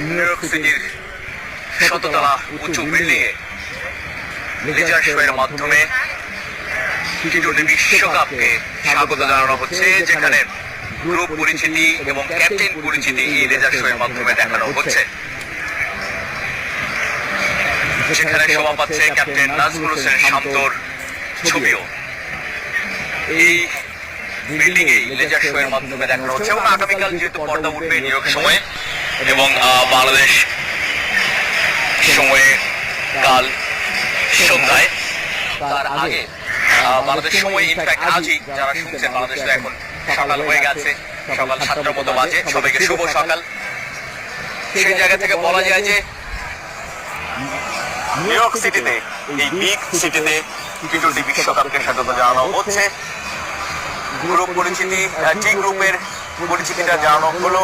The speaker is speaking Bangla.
নিউ ইয়র্ক সিটির শততলা উঁচু বিল্ডিং এ লেজার শো এর মাধ্যমে টি-20 বিশ্বকাপকে স্বাগত জানানো হচ্ছে, যেখানে গ্রুপ পরিচিতি এবং ক্যাপ্টেন পরিচিতি এই লেজার শো এর মাধ্যমে দেখানো হচ্ছে। সেখানে শোভা পাচ্ছে ক্যাপ্টেন নাজমুল হোসেন শান্তর ছবিও এই বিল্ডিং এ লেজার শো এর মাধ্যমে দেখানো হচ্ছে। এবং আগামীকাল যেহেতু পর্দা উঠবে নিউ ইয়র্ক সময়ে এবং বাংলাদেশ সময়ে কাল সন্ধ্যায়, তার আগে বাংলাদেশ সময় ইনফ্যাক্ট আজই যারা শুনছেন, বাংলাদেশ তো এখন সকাল হয়ে গেছে, সকাল 7টার মতো বাজে। সবাইকে শুভ সকাল। সেই জায়গা থেকে বলা যায় যে নিউ ইয়র্ক সিটিতে, এই বিগ সিটিতে টি-20 বিশ্বকাপকে স্বাগত জানানো হচ্ছে। গ্রুপ পরিচিতি, টি গ্রুপের পরিচিতিটা জানানো হলো।